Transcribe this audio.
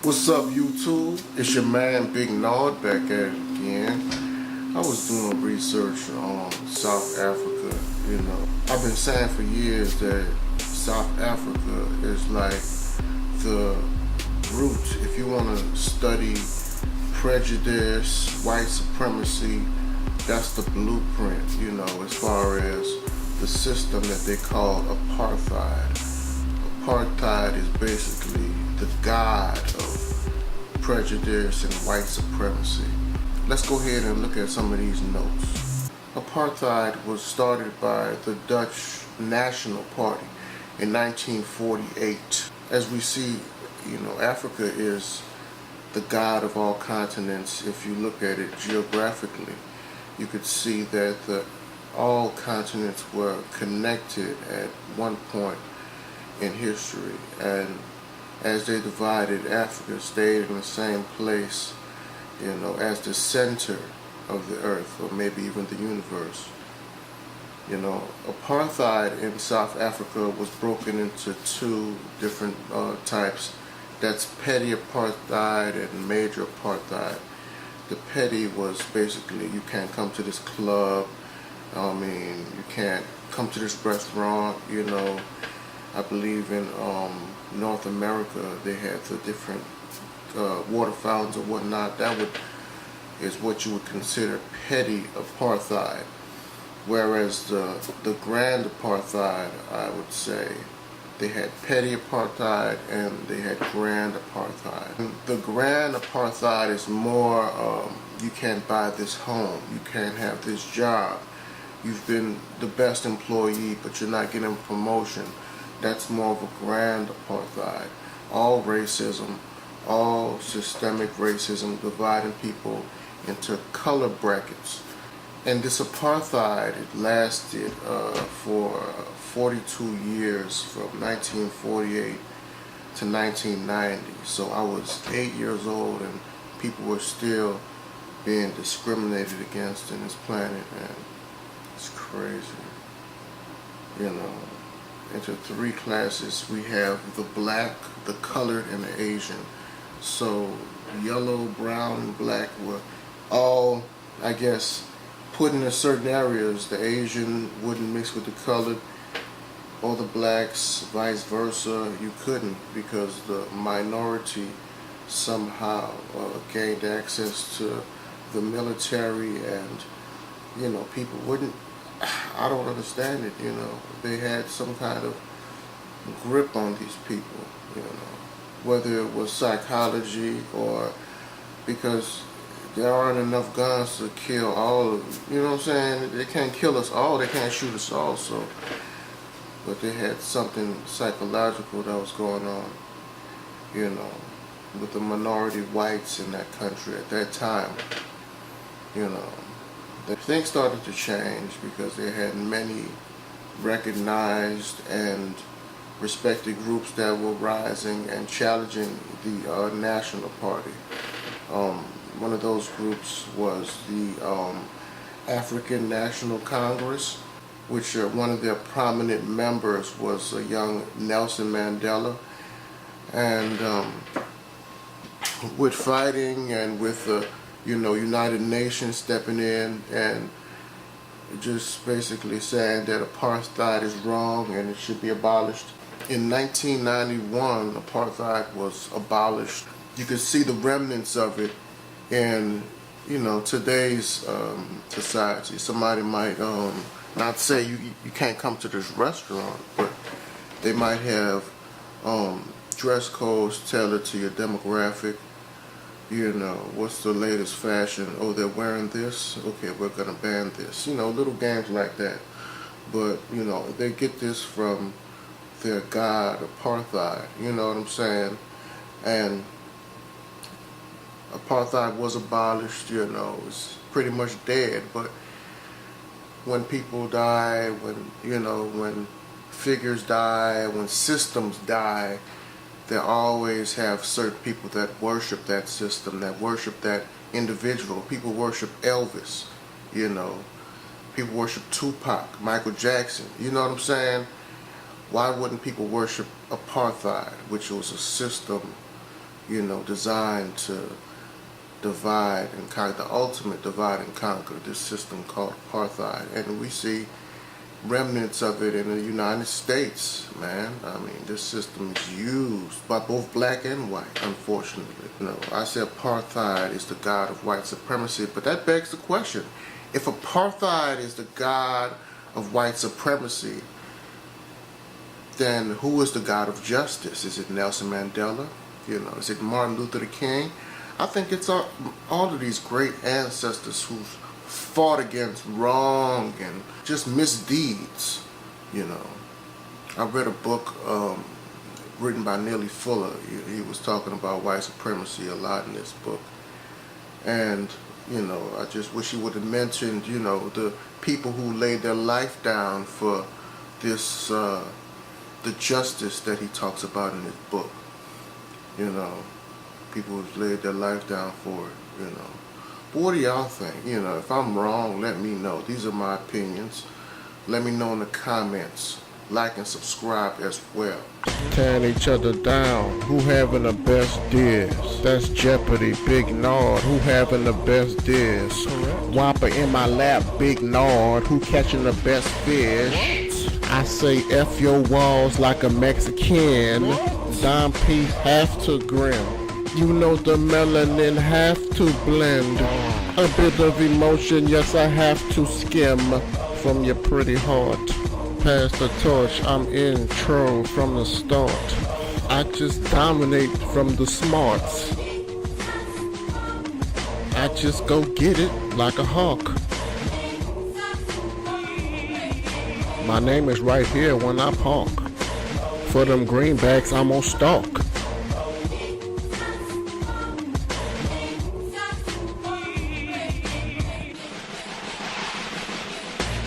What's up, YouTube? It's your man Big Nod back at it again. I was doing research on South Africa. I've been saying for years that South Africa is like the root. If you want to study prejudice, white supremacy, that's the blueprint, as far as the system that they call apartheid. Apartheid is basically the god of prejudice and white supremacy. Let's go ahead and look at some of these notes. Apartheid was started by the Dutch National Party in 1948. As we see, Africa is the god of all continents. If you look at it geographically, you could see that all continents were connected at one point in history, and as they divided, Africa stayed in the same place, as the center of the earth, or maybe even the universe. Apartheid in South Africa was broken into two different types. That's petty apartheid and major apartheid. The petty was basically, you can't come to this club, you can't come to this restaurant, I believe in North America they had the different water fountains or whatnot. That is what you would consider petty apartheid. Whereas the grand apartheid, I would say, they had petty apartheid and they had grand apartheid. The grand apartheid is more, you can't buy this home, you can't have this job, you've been the best employee but you're not getting a promotion. That's more of a grand apartheid. All racism, all systemic racism, dividing people into color brackets. And this apartheid, it lasted for 42 years, from 1948 to 1990. So I was 8 years old and people were still being discriminated against in this planet, and it's crazy. Into three classes. We have the black, the colored, and the Asian. So yellow, brown, and black were all, I guess, put in certain areas. The Asian wouldn't mix with the colored, or the blacks, vice versa. You couldn't, because the minority somehow gained access to the military, and people wouldn't. I don't understand it, They had some kind of grip on these people, Whether it was psychology or because there aren't enough guns to kill all of them. You know what I'm saying? They can't kill us all, they can't shoot us all, but they had something psychological that was going on, with the minority whites in that country at that time, Things started to change because they had many recognized and respected groups that were rising and challenging the National Party. One of those groups was the African National Congress, which one of their prominent members was a young Nelson Mandela. And with fighting and with the United Nations stepping in and just basically saying that apartheid is wrong and it should be abolished. In 1991, apartheid was abolished. You could see the remnants of it in, today's society. Somebody might not say you can't come to this restaurant, but they might have dress codes tailored to your demographic. What's the latest fashion? Oh, they're wearing this? Okay, we're gonna ban this. Little games like that. But, they get this from their god, apartheid. You know what I'm saying? And apartheid was abolished, it's pretty much dead. But when people die, when figures die, when systems die, they always have certain people that worship that system, that worship that individual. People worship Elvis, people worship Tupac, Michael Jackson, you know what I'm saying? Why wouldn't people worship apartheid, which was a system designed to divide and conquer, the ultimate divide and conquer, this system called apartheid. And we see remnants of it in the United States, man. I mean, this system is used by both black and white, unfortunately. I say apartheid is the god of white supremacy, but that begs the question. If apartheid is the god of white supremacy, then who is the god of justice? Is it Nelson Mandela? Is it Martin Luther King? I think it's all of these great ancestors who fought against wrong and just misdeeds. I read a book written by Neely Fuller. He was talking about white supremacy a lot in this book. And, I just wish he would have mentioned, the people who laid their life down for this, the justice that he talks about in his book. People who laid their life down for it, But what do y'all think? If I'm wrong, let me know. These are my opinions. Let me know in the comments. Like and subscribe as well. Tearing each other down. Who having the best diss? That's Jeopardy, Big Nord. Who having the best diss? Whopper in my lap, Big Nord. Who catching the best fish? I say F your walls like a Mexican. Don P have to grin. The melanin have to blend. A bit of emotion, yes, I have to skim from your pretty heart. Pass the torch, I'm intro from the start. I just dominate from the smarts. I just go get it like a hawk. My name is right here when I park. For them greenbacks, I'm on stalk.